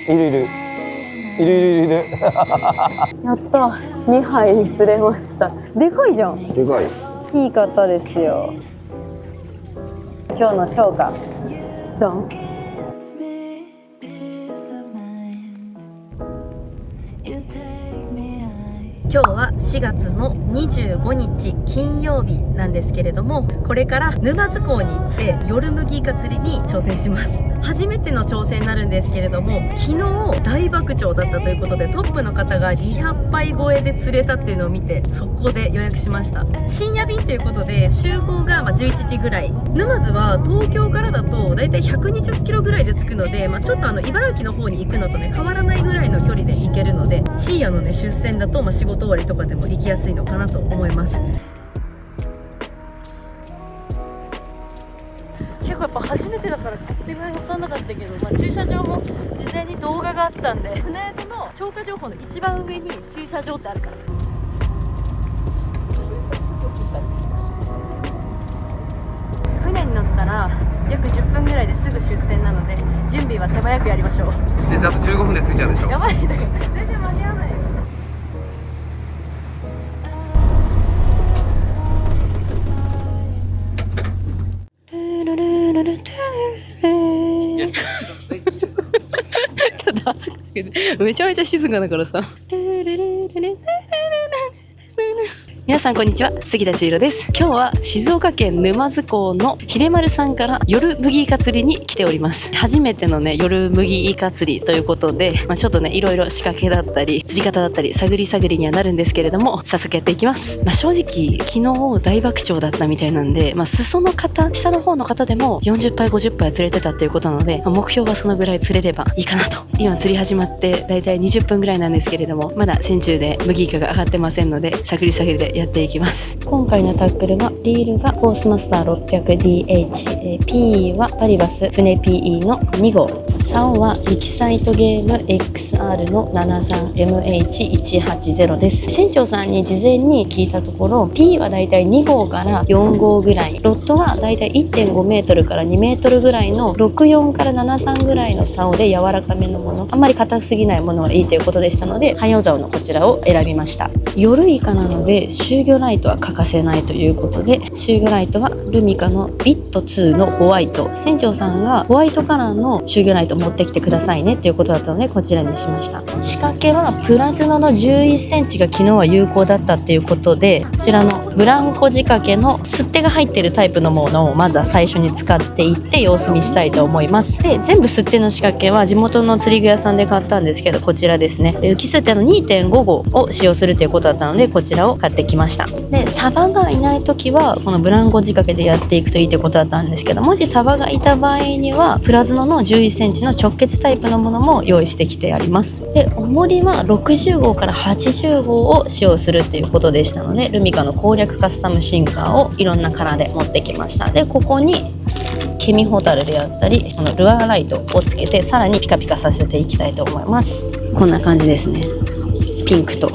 いるいるいるいるいるやった2杯釣れました。でかいじゃん。でかい。いい方ですよ。今日の釣果ドン。今日は4月の25日金曜日なんですけれども、これから沼津港に行って夜麦イカ釣りに挑戦します。初めての挑戦になるんですけれども、昨日大爆釣だったということでトップの方が200杯超えで釣れたっていうのを見て速攻で予約しました。深夜便ということで集合が11時ぐらい。沼津は東京からだとだいたい120キロぐらいで着くので、ちょっと茨城の方に行くのとね変わらないぐらいの距離で行けるので、深夜のね出船だと仕事終わりとかでも行きやすいのかなと思います。結構やっぱ初めてだから勝手ぐらい分かんなかったけど、駐車場も事前に動画があったんで、船宿の超過情報の一番上に駐車場ってあるから。船に乗ったら約10分ぐらいですぐ出船なので、準備は手早くやりましょう。であと15分で着いちゃうでしょ。やばい、だから全然間に合わないよ。ちょっと恥ずかしくてめちゃめちゃ静かだからさ。皆さんこんにちは、杉田千尋です。今日は静岡県沼津港の秀丸さんから夜麦イカ釣りに来ております。初めてのね夜麦イカ釣りということで、ちょっとねいろいろ仕掛けだったり釣り方だったり探り探りにはなるんですけれども、早速やっていきます。正直昨日大爆釣だったみたいなんで、裾の方、下の方の方でも40杯50杯釣れてたっていうことなので、目標はそのぐらい釣れればいいかなと。今釣り始まってだいたい20分ぐらいなんですけれども、まだ船中で麦イカが上がってませんので、探り探りでやっていきます。今回のタックルはリールがフォースマスター 600DH、PE はバリバス船 PE の2号、竿はミキサイトゲーム XR の 73MH180 です。船長さんに事前に聞いたところ、 PE はだいたい2号から4号ぐらい、ロッドはだいたい 1.5 メートルから2メートルぐらいの64から73ぐらいの竿で柔らかめのもの、あんまり硬すぎないものがいいということでしたので、汎用竿のこちらを選びました。夜イカなので集魚ライトは欠かせないということで、集魚ライトはルミカのビット2のホワイト。船長さんがホワイトカラーの集魚ライト持ってきてくださいねっていうことだったので、こちらにしました。仕掛けはプラズノの11センチが昨日は有効だったっていうことで、こちらのブランコ仕掛けの吸っ手が入ってるタイプのものをまずは最初に使っていって様子見したいと思います。で、全部吸っ手の仕掛けは地元の釣り具屋さんで買ったんですけど、こちらですね、浮き吸っ手の 2.5 号を使用するということだったので、こちらを買ってきました。で、サバがいない時はこのブランコ仕掛けでやっていくといいということだったんですけど、もしサバがいた場合にはプラズノの11センチの直結タイプのものも用意してきてあります。で、重りは60号から80号を使用するっていうことでしたので、ルミカの攻略カスタムシンカーをいろんなカラーで持ってきました。で、ここにケミホタルであったり、このルアーライトをつけてさらにピカピカさせていきたいと思います。こんな感じですね。ピンクと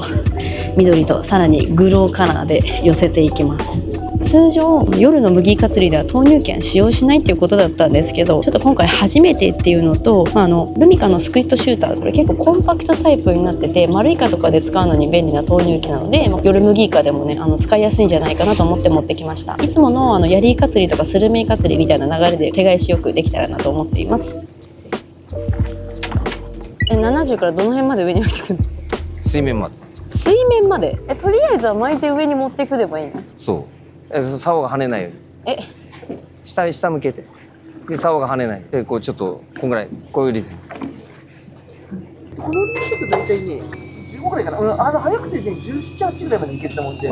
緑とさらにグローカラーで寄せていきます。通常夜の麦イカ釣りでは投入剣使用しないっていうことだったんですけど、ちょっと今回初めてっていうのと、ルミカのスクイットシューター、これ結構コンパクトタイプになってて、丸イカとかで使うのに便利な投入器なので、夜麦イカでもね使いやすいんじゃないかなと思って持ってきました。いつものヤリイカ釣りとかスルメイカ釣りみたいな流れで手返しよくできたらなと思っています。70からどの辺まで上に上げていくの？水面まで。水面まで？とりあえずは巻いて上に持っていくでもいいの？そう。竿が跳ねないように。下に下向けて。で竿が跳ねない。でこうちょっとこんぐらいこういうリズム。このリズムだと大体ね15ぐらいかな。早くてね17、8ぐらいまでいけると思うんで。で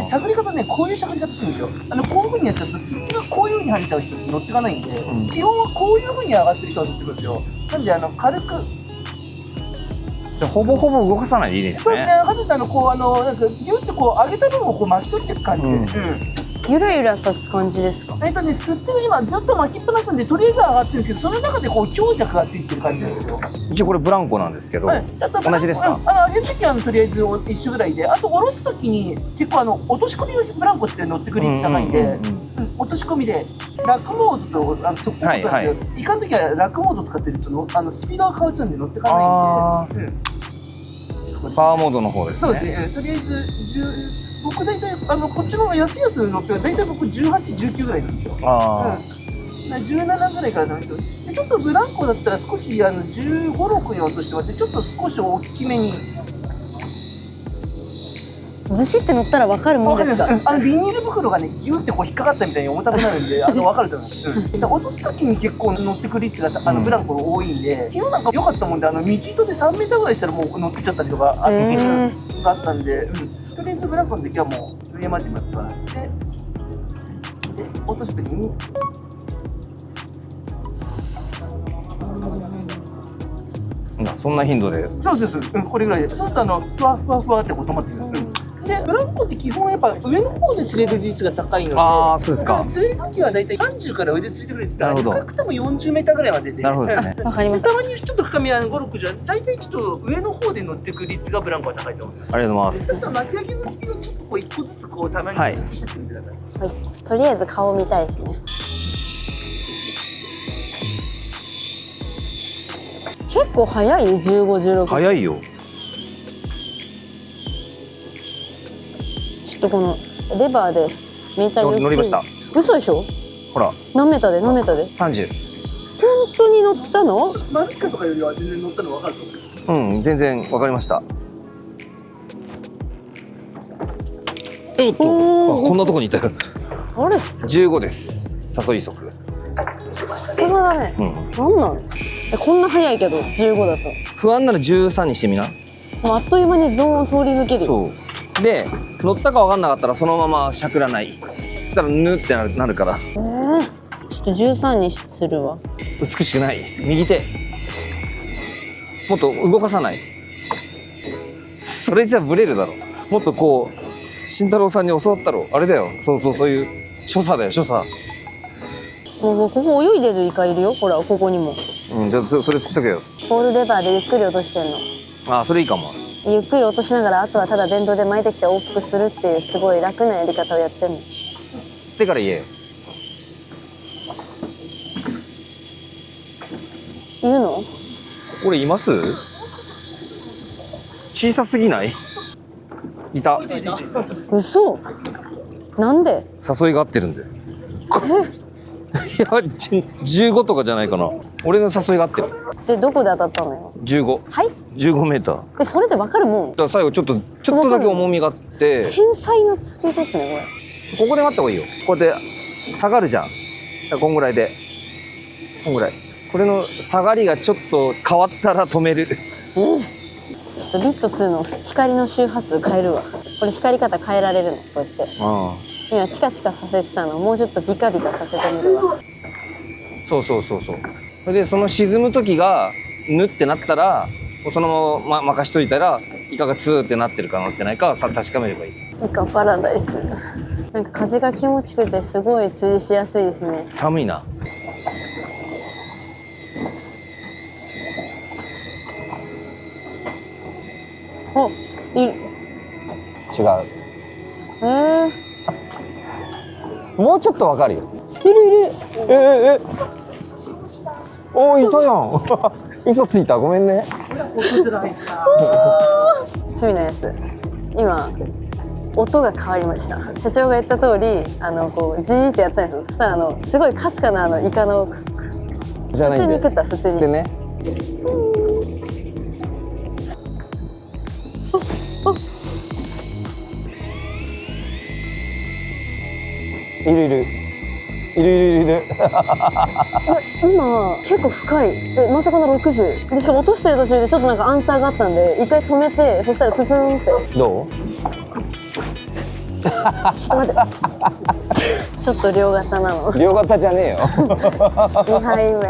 しゃがり方ね、こういうしゃがり方するんですよ。こういう風にやっちゃうとスピがこういう風に跳ねちゃう人って乗ってかないんで、基本はこういう風に上がってる人が乗ってくるんですよ。なんで軽く。じゃほぼほぼ動かさないでいいですね。そうですね。はずこうなんですか、ギュッとこう上げた部分をこう巻き取っていく感じで。ゆらゆらさす感じですか？吸ってる今ずっと巻きっぱなしなんで、とりあえずは上がってるんですけど、その中でこう強弱がついてる感じなんですよ。一応これブランコなんですけど、同じですか？上げるときはとりあえず一緒ぐらいで、あと下ろすときに結構落とし込みブランコって乗ってくる率高いんで、落とし込みでラックモードと速攻モードなんで、いかんときはラックモード使ってるとスピードが変わっちゃうんで乗ってかないんで、パワーモードの方ですね。そうですね、とりあえず僕大体こっちの方が安いやつの600は大体僕18、19ぐらいなんですよ。17ぐらいからなんですよ。でちょっとブランコだったら少し15、6に落としてもらって、ちょっと少し大きめに。ずしって乗ったら分かるもんですか？ビニール袋がね、ギュってこう引っかかったみたいに重たくなるんで、分かると思います。落とすときに結構乗ってくる率がブランコ多いんで、昨日なんか良かったもんで、道糸で3メーターぐらいしたらもう乗ってっちゃったりとかがあったんで、とりあえずブランコの時はもう上まで持ってもらって、で落とすときに。そんな頻度で。そうそうそう、これぐらいで、そうするとふわふわふわってこう止まってくる。でブランコって基本やっぱ上の方で釣れる率が高いので、そうですか。釣れる時はだいたい30から上で釣れてくる率が高くても40メーターぐらいまでで。なるほどですね。わかりました。たまにちょっと深みは5、6じゃ、だいたいちょっと上の方で乗ってくる率がブランコは高いと思います。ありがとうございまちょっす。と巻き上げのスピードちょっとこう一個ずつこうたまにずつしてってみてください。はい、とりあえず顔見たいですね。結構早い15、16。早いよ。ちょっとこのレバーでめちゃゆっくり乗りました。嘘でしょ？ほら。何メーターで何メーターで30。本当に乗ったの？マジカとかよりは全然乗ったの分かると思う。全然わかりました。こんなとこにいたよ。あれ15です。誘い速。さすがだね。なんなん？こんな早いけど15だと。不安なら13にしてみな。もうあっという間にゾーンを通り抜ける。そう。で乗ったか分かんなかったらそのまましゃくらない。そしたらぬってなるから。ちょっと13にするわ。美しくない。右手もっと動かさない。それじゃブレるだろ。もっとこう慎太郎さんに教わったろ。あれだよ。そういう所作だよ、所作。もうここ泳いでるイカいるよ。ほらここにも。じゃあそれ釣っとけよ。ポールレバーでゆっくり落としてんの。それいいかも。ゆっくり落としながら、あとはただ電動で巻いてきて大きくするっていうすごい楽なやり方をやってんの。釣ってから言えよ。いるの？俺います？小さすぎない？いた。嘘？なんで？誘いが合ってるんで。いや、15とかじゃないかな。俺の誘いが合ってる。でどこで当たったのよ15。はい。15メーター。でそれで分かるもん。だから最後ちょっとだけ重みがあって、天才な釣りですねここで待った方がいいよ。こうやって下がるじゃん。だからこんぐらいで。こんぐらい。これの下がりがちょっと変わったら止める。これ。ちょっとビット2の光の周波数変えるわ。これ光り方変えられるのこうやって。今チカチカさせてたのもうちょっとビカビカさせてみるわ。そう。それでその沈む時がぬってなったらもうそのまま任しといたらイカがツーってなってるかなってないかさ確かめればいい。イカパラダイス。なんか風が気持ちくてすごい釣りしやすいですね。寒いな。お、いる。違う。もうちょっとわかるよ。いる。おー、いたやん。嘘ついた、ごめんね。罪なやつ。今音が変わりました。社長が言った通りこうジーってやったんですよ。そしたらすごいかすかなイカのじゃないんで。捨てに食った捨てに。捨てね。いる。今結構深い。でまさかの60で、しかも落としてる途中でちょっとなんかアンサーがあったんで一回止めて、そしたらツツンって。どう？ちょっと待ってちょっと両型なの。両型じゃねえよ。2杯目。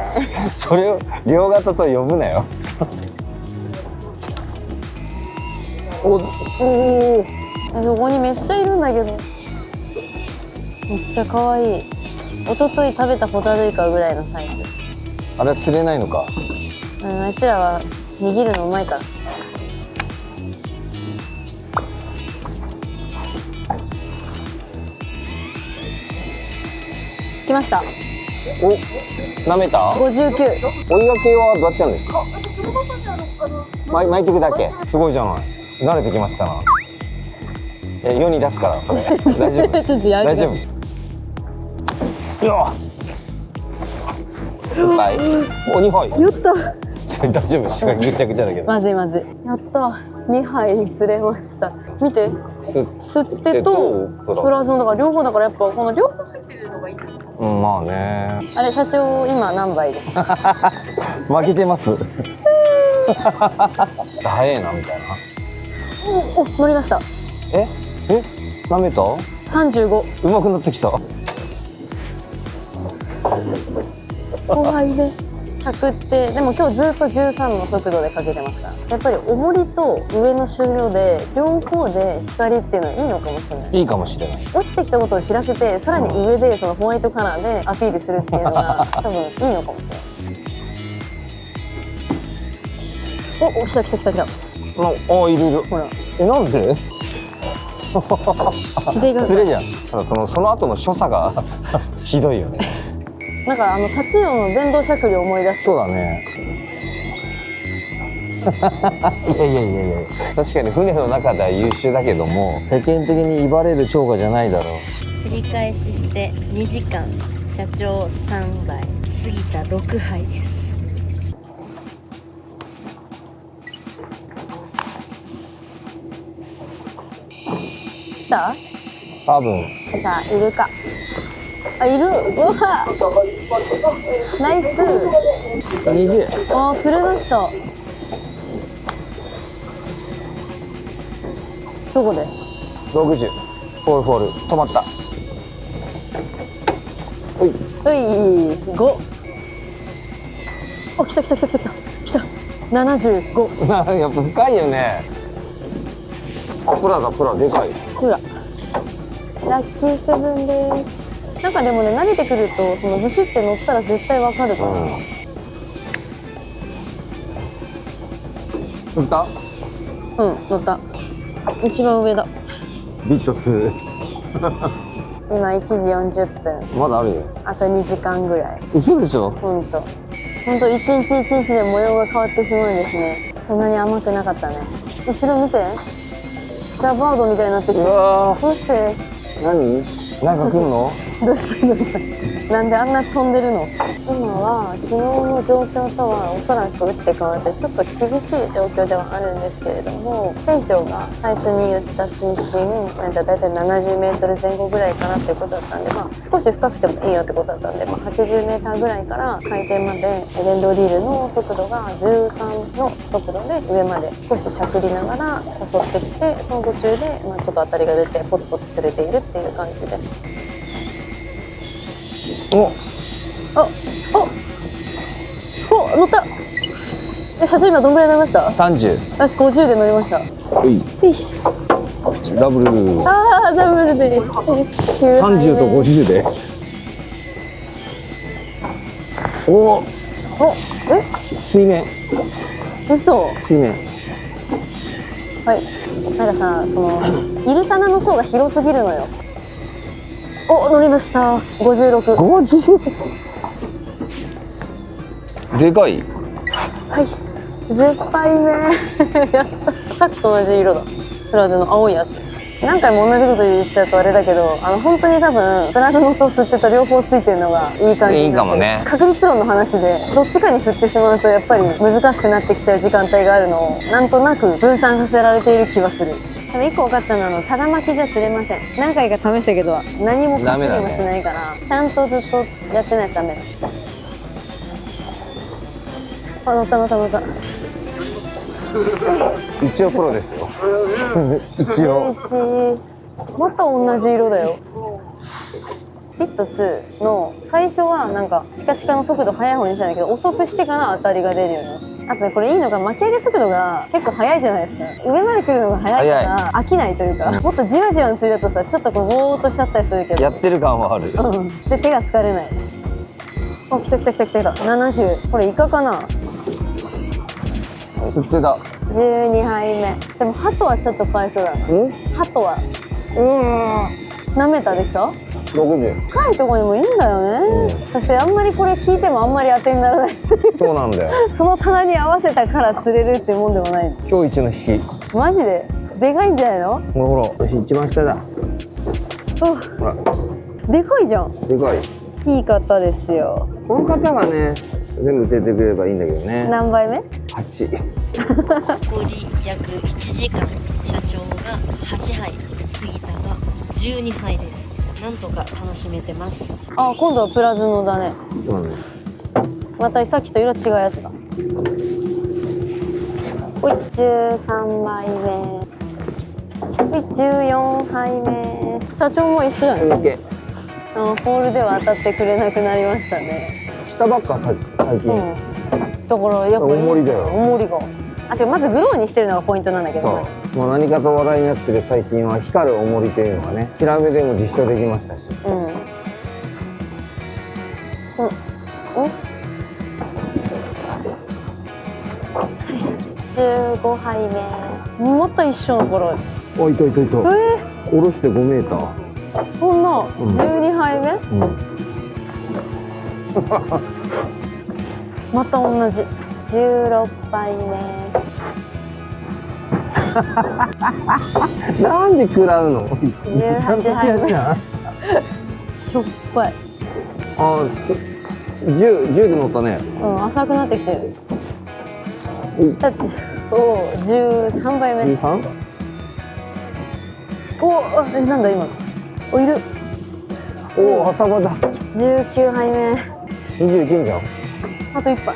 それを両型と呼ぶなよ。おそこにめっちゃいるんだけど。めっちゃ可愛い。一昨日食べたホタルイカぐらいのサイズ。あれは釣れないのか。あいつらは握るのうまいから。来ました。お、舐めた？59。追いがけはどうやってやるんですか？巻いていくだけ。すごいじゃない。慣れてきましたな。世に出すからそれ。大丈夫。ちょっとやめて。大丈夫。よっ。1杯。お、2杯。やった。大丈夫。ぐちゃぐちゃだけど。まずいまずい。やった。2杯釣れました。見て。吸ってとプラスのだから両方だからやっぱこの両方入ってるのがいい。うん、まあね。あれ社長今何杯ですか？負けてます。早いなみたいな。お、乗りました。舐めた？35。うまくなってきた。怖いね。100ってでも今日ずっと13の速度でかけてますから、やっぱり重りと上の終了で両方で光っていうのはいいのかもしれない。いいかもしれない。落ちてきたことを知らせて、さらに上でそのホワイトカラーでアピールするっていうのが多分いいのかもしれない。お、来た来た来た来た。あ、いるいる。ほら。なんで？スレが。スレじゃん。ただその後の所作がひどいよね。なんかタチウオの電動しゃくりを思い出す。そうだね。いやいやいやいや。確かに船の中では優秀だけども、世間的に威張れる釣果じゃないだろう。釣り返しして2時間、社長3杯、過ぎた6杯です。来た？多分。さあ、いるか。あ、いる。うわ。ナイス。20。あー、釣れました。どこで60。フォール止まった。おい。5。あ、来た来た来た来た来た来た。75。やっぱ深いよね。あ、プラだ、プラでかい。ほら。ラッキーセブンです。なんかでもね、慣れてくるとそのブシュって乗ったら絶対わかるから。乗った？うん、乗った。一番上だ。ビット2。今1時40分。まだあるよ。あと2時間ぐらい。嘘でしょ？ほんと一日一日で模様が変わってしまうんですね。そんなに甘くなかったね。後ろ見て。ザ・バードみたいになってきて。どうして？何？なんか来るの？どうしたどうした？なんであんな飛んでるの？今は昨日の状況とはおそらく打って変わってちょっと厳しい状況ではあるんですけれども、船長が最初に言った水深だいたい70メートル前後ぐらいかなっていうことだったんで、少し深くてもいいよってことだったんで、80メーターぐらいから海底まで電動リールの速度が13の速度で上まで少ししゃくりながら誘ってきて、その途中でちょっと当たりが出てポツポツ釣れているっていう感じで。お、乗った。社長今どんぐらい乗りました？ 30。私50で乗りました。うい。ダブル。あー、ダブルで30と50で。お。水面。嘘。水面。はい。なんかさ、そのイルカナの層が広すぎるのよ。お、乗りました。56。50。でかい。はい。10杯目。やった。さっきと同じ色だ。プラズの青いやつ。何回も同じこと言っちゃうとあれだけど、本当に多分プラズのと吸ってた両方ついてるのがいい感じ。いいかもね。確率論の話で、どっちかに振ってしまうとやっぱり難しくなってきちゃう時間帯があるのをなんとなく分散させられている気がする。でも1個分かったのはただ巻きじゃ釣れません。何回か試したけど何もかすりもしないから、ちゃんとずっとやってないとダメ。あ、乗った乗った乗った。一応プロですよ。一応。また同じ色だよ。ピット2の最初はなんかチカチカの速度速い方にしたんだけど、遅くしてから当たりが出るようになった。あとね、これいいのが巻き上げ速度が結構速いじゃないですか。上まで来るのが速いから飽きないというか、もっとじわじわの釣りだとさ、ちょっとこうボーっとしちゃったりするけど、やってる感はある。うん、で手が疲れない。あ、来た来た来た来た来た。70。これイカかな。吸ってた。12杯目。でもハトはちょっとかわいそうだな。ハトは舐めたでしょ。60。深いところにもいるんだよね、うんそしてあんまりこれ聞いてもあんまり当てにならないそうなんだよ。その棚に合わせたから釣れるってもんでもない今日一の引き。マジででかいんじゃないの？ほらほら、私一番下だ。おほら、でかいじゃん。でかい。いい方ですよ。この方がね、全部教えてくれればいいんだけどね。何杯目？ 8。残り約1時間、社長が8杯、杉田が12杯です。なんとか楽しめてます。あ、今度はプラズノだね。そうね。またさっきと色違うやつだ。ほい、13杯目。ほい、14杯目。社長も一緒だね。だけ。ホールでは当たってくれなくなりましたね。下ばっか最近。うん。だからやっぱ重りだよ重りが。あ、違う、まずグローにしてるのがポイントなんだけどね。そう。もう何かと話題になってる最近は光る重りというのがね、ヒラメでも実証できましたし。うん。うん。15杯目。また一緒の頃。おいといといと。下ろして5メーター。こんなん12杯目、また同じ16杯目。なんで食らうの？ 18杯目。しょっぱい。あ、10で乗ったね。うん、浅くなってきてる。うんだってお13杯目。 13？お、なんだ今の。お、いる。おお、朝場だ。19杯目。20いけんじゃん。あと1杯。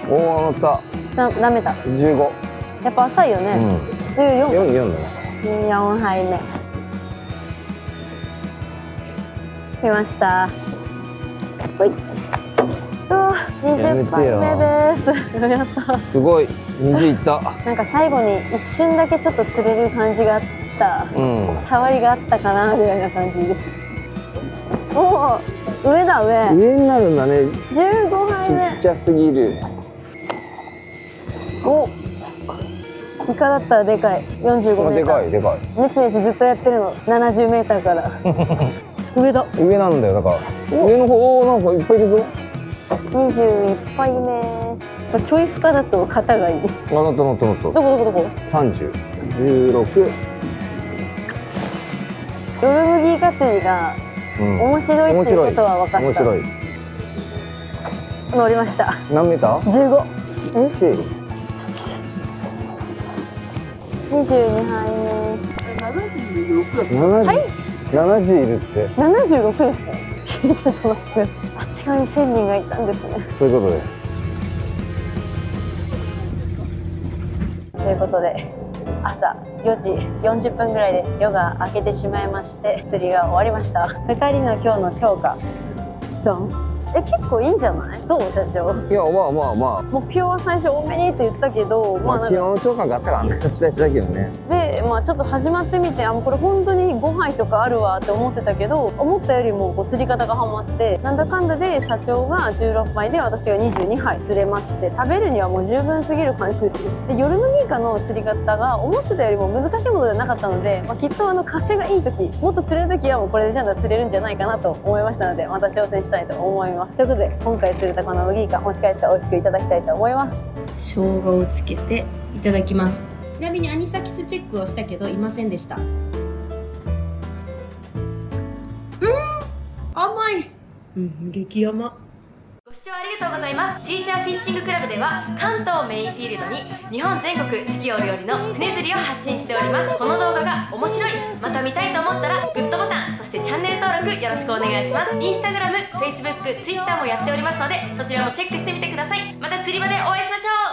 おお、乗った。ダメだ。 15。やっぱ浅いよね。14。44だな。14杯目。来ました。ほい。20杯目です。やった。すごい、20いった。なんか最後に一瞬だけちょっと釣れる感じがあった。触りがあったかなぐらいな感じです。おお、上だ上。上になるんだね。 15杯目。ちっちゃすぎる。お、イカだったらでかい。45メーター。でかい。ネチネチずっとやってるの。70メーターから上だ。上なんだよ。だから上の方、なんかいっぱいいるぞ。21杯目。ちょい深だと肩がいい。あ、乗った。どこ30、16。夜麦イカ釣りが面白いっていうことは分かった。面白い。乗りました。何メーター15。え？4。22杯目。70、はい70いるって。76ですよ。ちょっと待って。あっち側に1000人がいたんですね。そういうことで。ということで朝4時40分ぐらいで夜が明けてしまいまして釣りが終わりました。2人の今日の釣果ドン。結構いいんじゃない？どう社長？いや、まあ。目標は最初多めにって言ったけど、まあ、昨日の超過があったからね。そっちだけどね。で、まあちょっと始まってみて、これ本当に5杯とかあるわって思ってたけど、思ったよりもこう釣り方がハマって、なんだかんだで社長が16杯で私が22杯釣れまして、食べるにはもう十分すぎる感じです。で、夜麦イカの釣り方が思ってたよりも難しいものではなかったので、きっと風がいい時、もっと釣れる時はもうこれでじゃあ釣れるんじゃないかなと思いましたので、また挑戦したいと思います。ということで、今回釣れたこの麦イカ持ち帰って美味しくいただきたいと思います。生姜をつけていただきます。ちなみにアニサキスチェックをしたけどいませんでした。甘い。激甘。ご視聴ありがとうございます。ちーちゃんフィッシングクラブでは関東メインフィールドに日本全国四季折々の船釣りを発信しております。この動画が面白い、また見たいと思ったらグッドボタン、そしてチャンネル登録よろしくお願いします。インスタグラム、フェイスブック、ツイッターもやっておりますので、そちらもチェックしてみてください。また釣り場でお会いしましょう。